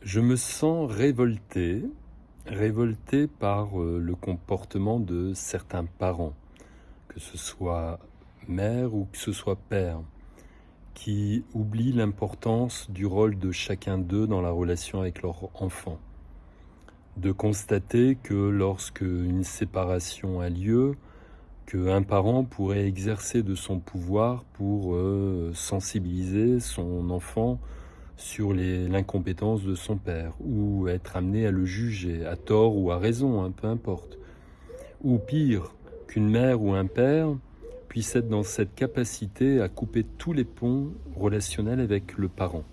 Je me sens révolté par le comportement de certains parents, que ce soit mère ou que ce soit père, qui oublient l'importance du rôle de chacun d'eux dans la relation avec leur enfant. De constater que lorsque une séparation a lieu, qu'un parent pourrait exercer de son pouvoir pour sensibiliser son enfant sur l'incompétence de son père, ou être amené à le juger, à tort ou à raison, hein, peu importe. Ou pire, qu'une mère ou un père puisse être dans cette capacité à couper tous les ponts relationnels avec le parent,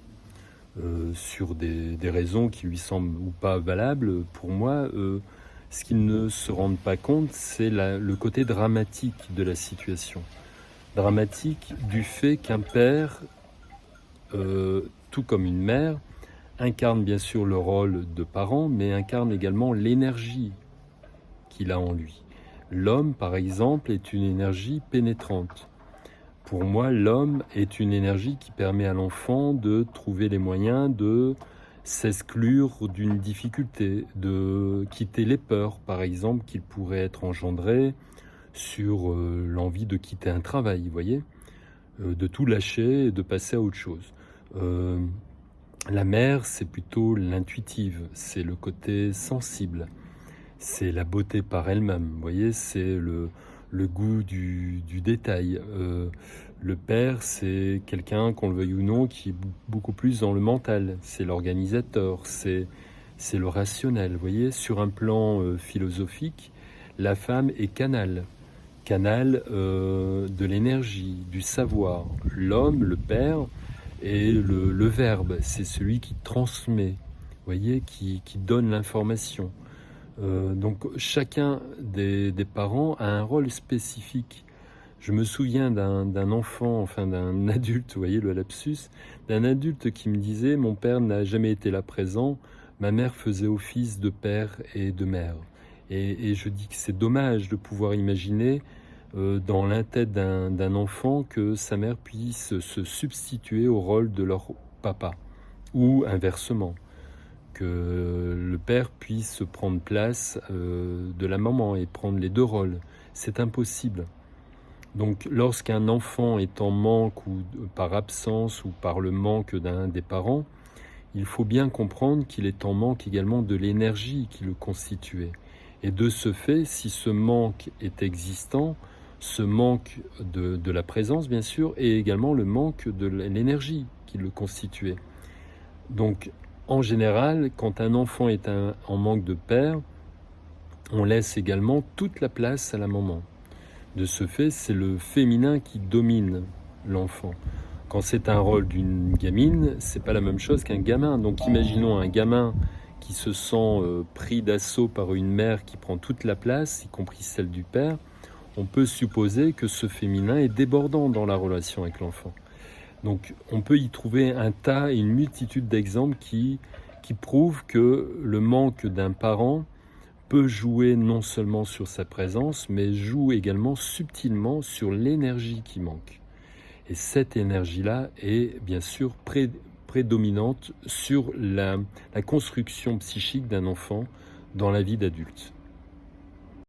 sur des raisons qui lui semblent ou pas valables. Pour moi, ce qu'ils ne se rendent pas compte, c'est le côté dramatique de la situation. Dramatique du fait qu'un père, tout comme une mère, incarne bien sûr le rôle de parent, mais incarne également l'énergie qu'il a en lui. L'homme, par exemple, est une énergie pénétrante. Pour moi, l'homme est une énergie qui permet à l'enfant de trouver les moyens de s'exclure d'une difficulté, de quitter les peurs, par exemple, qu'il pourrait être engendré sur l'envie de quitter un travail, vous voyez, de tout lâcher et de passer à autre chose. La mère, c'est plutôt l'intuitive, c'est le côté sensible, c'est la beauté par elle-même, vous voyez, c'est le goût du détail. Le père, c'est quelqu'un, qu'on le veuille ou non, qui est beaucoup plus dans le mental, c'est l'organisateur, c'est le rationnel, vous voyez. Sur un plan philosophique, la femme est canal de l'énergie, du savoir. L'homme, le père, est le verbe, c'est celui qui transmet, vous voyez, qui donne l'information. Donc chacun des parents a un rôle spécifique. Je me souviens d'un enfant, enfin d'un adulte, vous voyez le lapsus, d'un adulte qui me disait: mon père n'a jamais été là présent, ma mère faisait office de père et de mère. Et je dis que c'est dommage de pouvoir imaginer dans la tête d'un enfant que sa mère puisse se substituer au rôle de leur papa, ou inversement, que le père puisse prendre place de la maman et prendre les deux rôles. C'est impossible. Donc lorsqu'un enfant est en manque ou par absence ou par le manque d'un des parents, il faut bien comprendre qu'il est en manque également de l'énergie qui le constituait. Et de ce fait, si ce manque est existant, ce manque de la présence bien sûr, et également le manque de l'énergie qui le constituait. Donc en général, quand un enfant est en manque de père, on laisse également toute la place à la maman. De ce fait, c'est le féminin qui domine l'enfant. Quand c'est un rôle d'une gamine, c'est pas la même chose qu'un gamin. Donc imaginons un gamin qui se sent pris d'assaut par une mère qui prend toute la place, y compris celle du père. On peut supposer que ce féminin est débordant dans la relation avec l'enfant. Donc on peut y trouver un tas et une multitude d'exemples qui prouvent que le manque d'un parent peut jouer non seulement sur sa présence, mais joue également subtilement sur l'énergie qui manque. Et cette énergie-là est bien sûr prédominante sur la construction psychique d'un enfant dans la vie d'adulte.